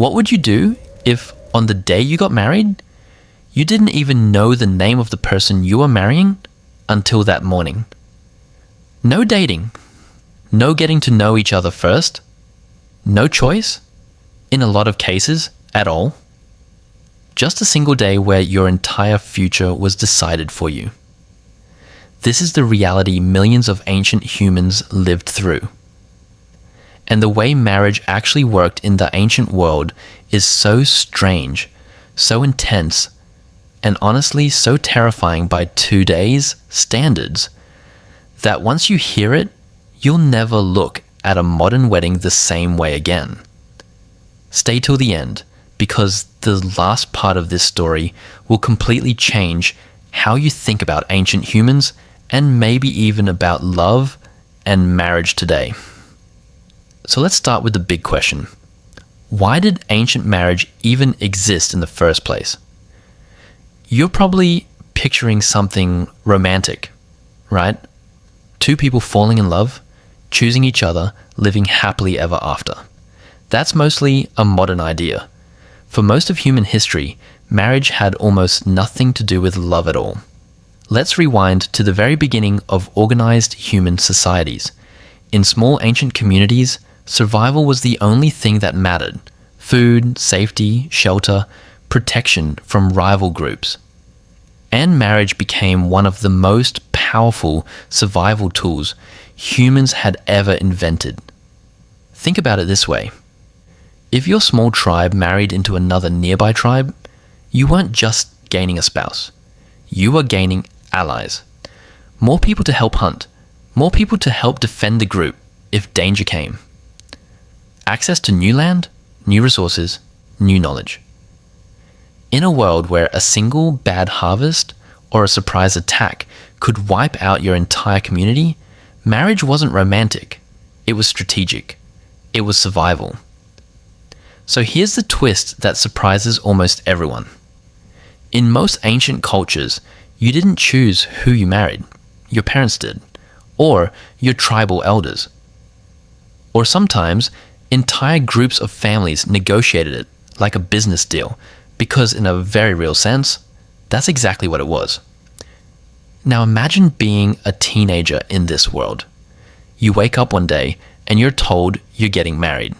What would you do if, on the day you got married, you didn't even know the name of the person you were marrying until that morning? No dating, no getting to know each other first, no choice, in a lot of cases, at all. Just a single day where your entire future was decided for you. This is the reality millions of ancient humans lived through. And the way marriage actually worked in the ancient world is so strange, so intense, and honestly so terrifying by today's standards, that once you hear it, you'll never look at a modern wedding the same way again. Stay till the end, because the last part of this story will completely change how you think about ancient humans and maybe even about love and marriage today. So let's start with the big question. Why did ancient marriage even exist in the first place? You're probably picturing something romantic, right? Two people falling in love, choosing each other, living happily ever after. That's mostly a modern idea. For most of human history, marriage had almost nothing to do with love at all. Let's rewind to the very beginning of organized human societies. In small ancient communities, survival was the only thing that mattered. Food, safety, shelter, protection from rival groups. And marriage became one of the most powerful survival tools humans had ever invented. Think about it this way. If your small tribe married into another nearby tribe, you weren't just gaining a spouse. You were gaining allies. More people to help hunt. More people to help defend the group if danger came. Access to new land, new resources, new knowledge. In a world where a single bad harvest or a surprise attack could wipe out your entire community, marriage wasn't romantic. It was strategic. It was survival. So here's the twist that surprises almost everyone. In most ancient cultures, you didn't choose who you married. Your parents did. Or your tribal elders. Or sometimes, entire groups of families negotiated it like a business deal, because in a very real sense, that's exactly what it was. Now imagine being a teenager in this world. You wake up one day and you're told you're getting married.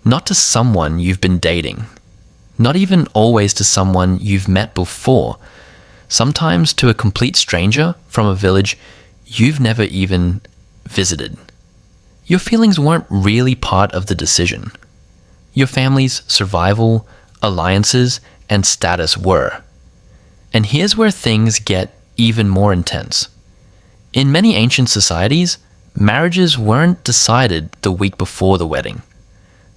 Not to someone you've been dating. Not even always to someone you've met before. Sometimes to a complete stranger from a village you've never even visited. Your feelings weren't really part of the decision. Your family's survival, alliances, and status were. And here's where things get even more intense. In many ancient societies, marriages weren't decided the week before the wedding.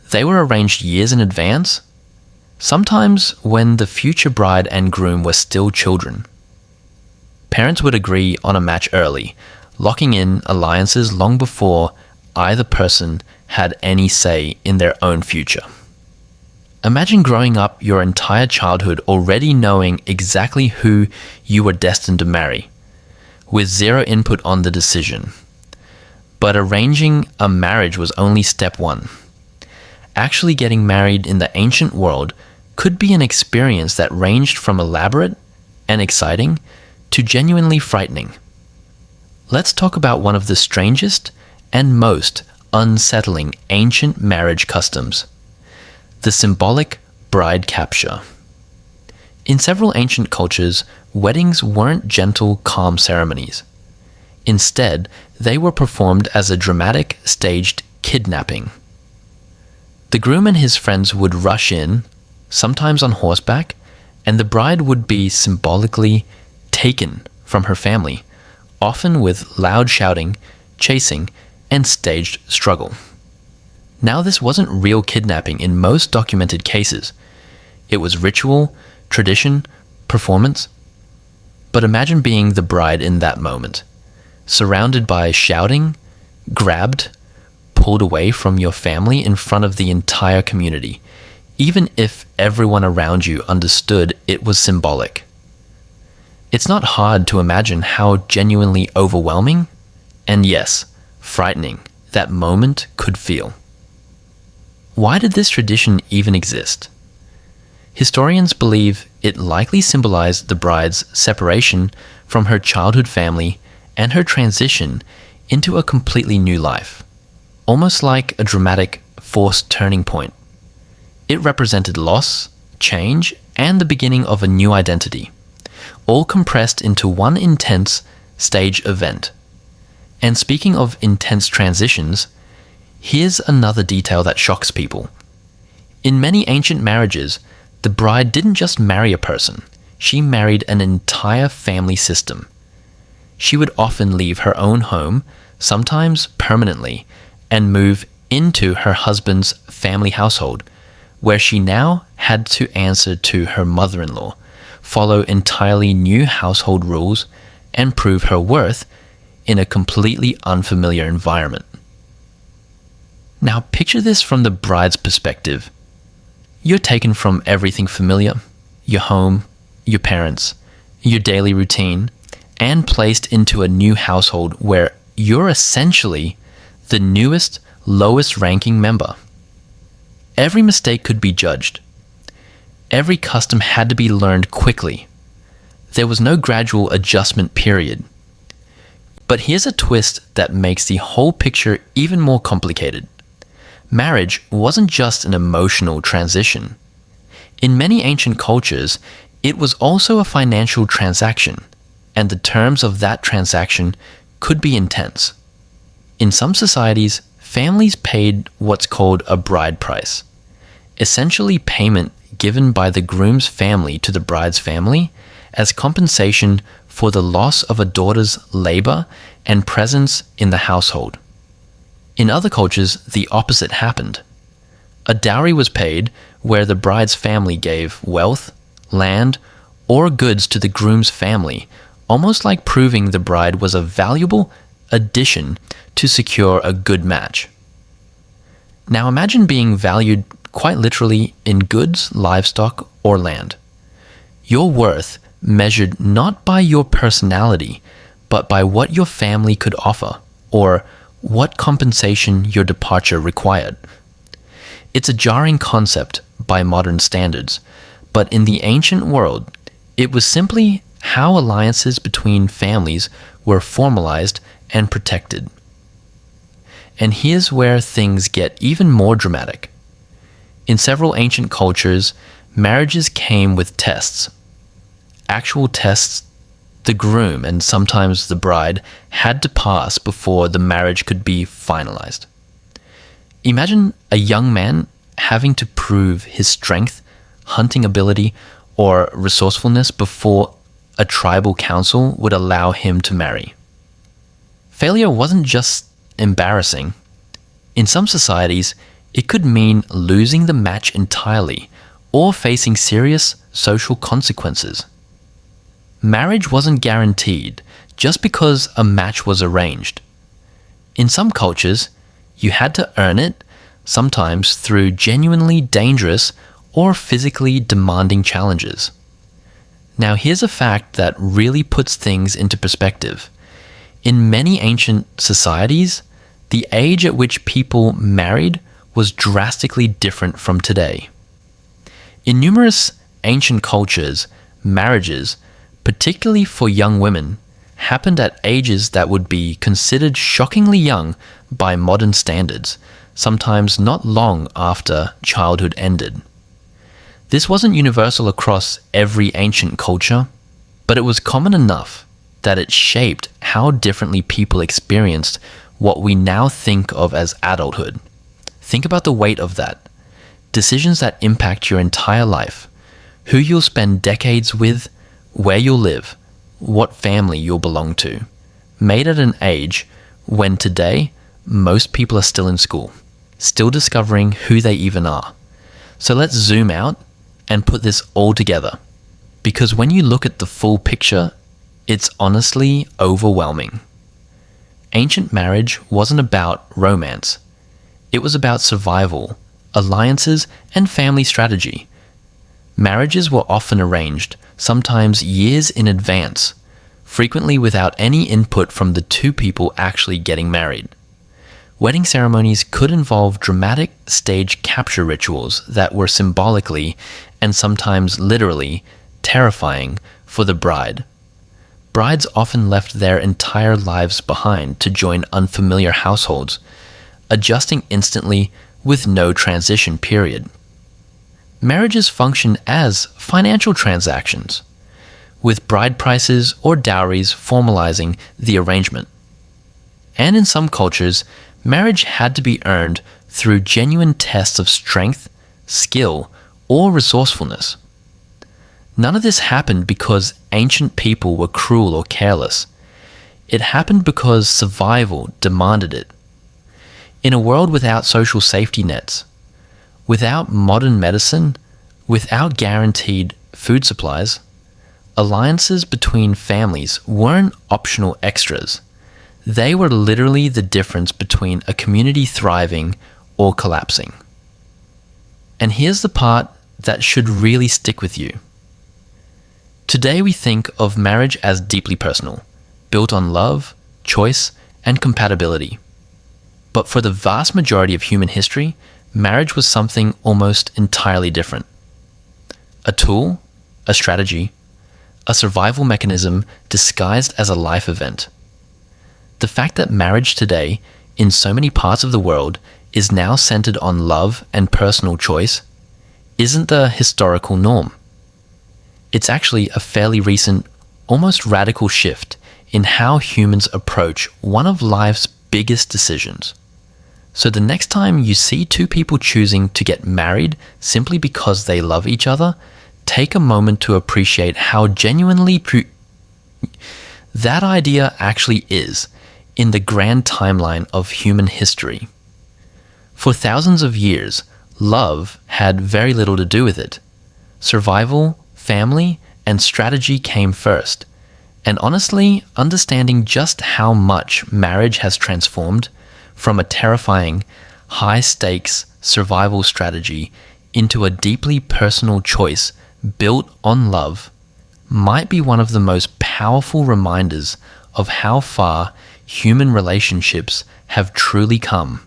They were arranged years in advance, sometimes when the future bride and groom were still children. Parents would agree on a match early, locking in alliances long before either person had any say in their own future. Imagine growing up your entire childhood already knowing exactly who you were destined to marry, with zero input on the decision. But arranging a marriage was only step one. Actually getting married in the ancient world could be an experience that ranged from elaborate and exciting to genuinely frightening. Let's talk about one of the strangest and most unsettling ancient marriage customs: the symbolic bride capture. In several ancient cultures, weddings weren't gentle, calm ceremonies. Instead, they were performed as a dramatic, staged kidnapping. The groom and his friends would rush in, sometimes on horseback, and the bride would be symbolically taken from her family, often with loud shouting, chasing, and staged struggle. Now, this wasn't real kidnapping in most documented cases. It was ritual, tradition, performance. But imagine being the bride in that moment, surrounded by shouting, grabbed, pulled away from your family in front of the entire community, even if everyone around you understood it was symbolic. It's not hard to imagine how genuinely overwhelming, and yes, frightening, that moment could feel. why did this tradition even exist? Historians believe it likely symbolized the bride's separation from her childhood family and her transition into a completely new life, almost like a dramatic, forced turning point. It represented loss, change, and the beginning of a new identity, all compressed into one intense stage event. And speaking of intense transitions, here's another detail that shocks people. In many ancient marriages, the bride didn't just marry a person, she married an entire family system. She would often leave her own home, sometimes permanently, and move into her husband's family household, where she now had to answer to her mother-in-law, follow entirely new household rules, and prove her worth in a completely unfamiliar environment. Now picture this from the bride's perspective. You're taken from everything familiar, your home, your parents, your daily routine, and placed into a new household where you're essentially the newest, lowest ranking member. Every mistake could be judged. Every custom had to be learned quickly. There was no gradual adjustment period. But here's a twist that makes the whole picture even more complicated. Marriage wasn't just an emotional transition. In many ancient cultures, it was also a financial transaction, and the terms of that transaction could be intense. In some societies, families paid what's called a bride price, essentially payment given by the groom's family to the bride's family as compensation for the loss of a daughter's labor and presence in the household. In other cultures, the opposite happened. A dowry was paid where the bride's family gave wealth, land, or goods to the groom's family, almost like proving the bride was a valuable addition to secure a good match. Now imagine being valued quite literally in goods, livestock, or land. Your worth measured not by your personality, but by what your family could offer, or what compensation your departure required. It's a jarring concept by modern standards, but in the ancient world, it was simply how alliances between families were formalized and protected. And here's where things get even more dramatic. In several ancient cultures, marriages came with tests. Actual tests the groom and sometimes the bride had to pass before the marriage could be finalized. Imagine a young man having to prove his strength, hunting ability, or resourcefulness before a tribal council would allow him to marry. Failure wasn't just embarrassing. In some societies, it could mean losing the match entirely or facing serious social consequences. Marriage wasn't guaranteed just because a match was arranged. In some cultures, you had to earn it, sometimes through genuinely dangerous or physically demanding challenges. Now here's a fact that really puts things into perspective. In many ancient societies, the age at which people married was drastically different from today. In numerous ancient cultures, marriages, particularly for young women, happened at ages that would be considered shockingly young by modern standards, sometimes not long after childhood ended. This wasn't universal across every ancient culture, but it was common enough that it shaped how differently people experienced what we now think of as adulthood. Think about the weight of that. Decisions that impact your entire life, who you'll spend decades with, where you'll live, what family you'll belong to, made at an age when today most people are still in school, still discovering who they even are. So let's zoom out and put this all together, because when you look at the full picture, it's honestly overwhelming. Ancient marriage wasn't about romance. It was about survival, alliances, and family strategy. Marriages were often arranged, sometimes years in advance, frequently without any input from the two people actually getting married. Wedding ceremonies could involve dramatic stage capture rituals that were symbolically and sometimes literally terrifying for the bride. Brides often left their entire lives behind to join unfamiliar households, adjusting instantly with no transition period. Marriages function as financial transactions, with bride prices or dowries formalizing the arrangement. And in some cultures, marriage had to be earned through genuine tests of strength, skill, or resourcefulness. None of this happened because ancient people were cruel or careless. It happened because survival demanded it. In a world without social safety nets, without modern medicine, without guaranteed food supplies, alliances between families weren't optional extras. They were literally the difference between a community thriving or collapsing. And here's the part that should really stick with you. Today we think of marriage as deeply personal, built on love, choice, and compatibility. But for the vast majority of human history, marriage was something almost entirely different. A tool, a strategy, a survival mechanism disguised as a life event. The fact that marriage today, in so many parts of the world, is now centered on love and personal choice, isn't the historical norm. It's actually a fairly recent, almost radical shift in how humans approach one of life's biggest decisions. So the next time you see two people choosing to get married simply because they love each other, take a moment to appreciate how genuinely that idea actually is in the grand timeline of human history. For thousands of years, love had very little to do with it. Survival, family, and strategy came first. And honestly, understanding just how much marriage has transformed from a terrifying, high-stakes survival strategy into a deeply personal choice built on love might be one of the most powerful reminders of how far human relationships have truly come.